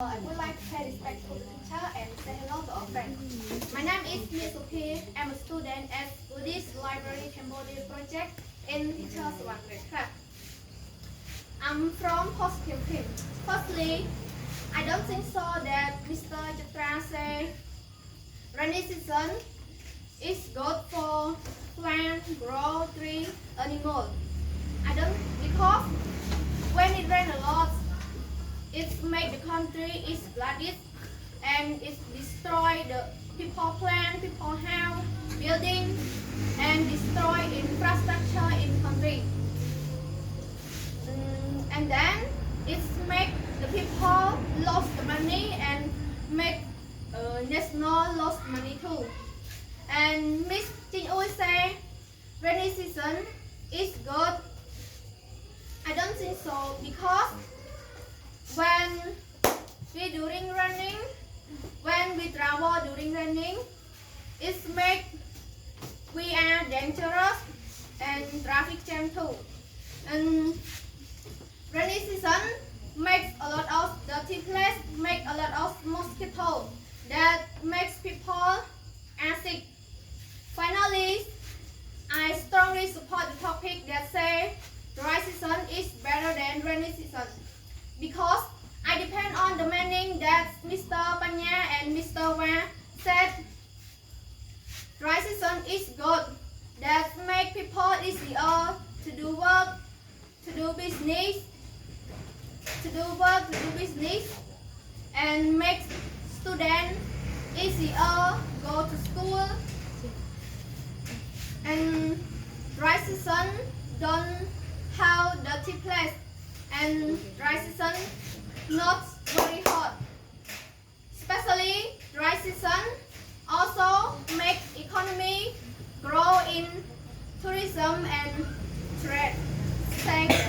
I would like to pay respect to the teacher and say hello to our friends. My name is Meach Sophea. I'm a student at Buddhist Library Cambodia project in teacher Sovanareth. I'm from positive team. Firstly, I don't think so that Mr. Jatra said rainy season is good for plant, grow, tree, animal. I don't, because when it rains a lot, it makes the country is flooded and it destroy the people plant, people house, building, and destroy infrastructure in country. And then it make the people lost the money and make national lost money too. And Miss Jing always say rainy season is good. I don't think so because when we travel during running, it make we are dangerous and traffic jam too. And rainy season makes a lot of dirty place, make a lot of mosquito that makes people sick. Finally, I strongly support the topic that say dry season is better than rainy season. Because I depend on the meaning that Mr. Panya and Mr. Wa said dry season is good, that make people easier to do work, to do business, and make students easier go to school. And dry season don't have dirty place. And dry season not very hot. Especially dry season also make economy grow in tourism and trade. Thanks.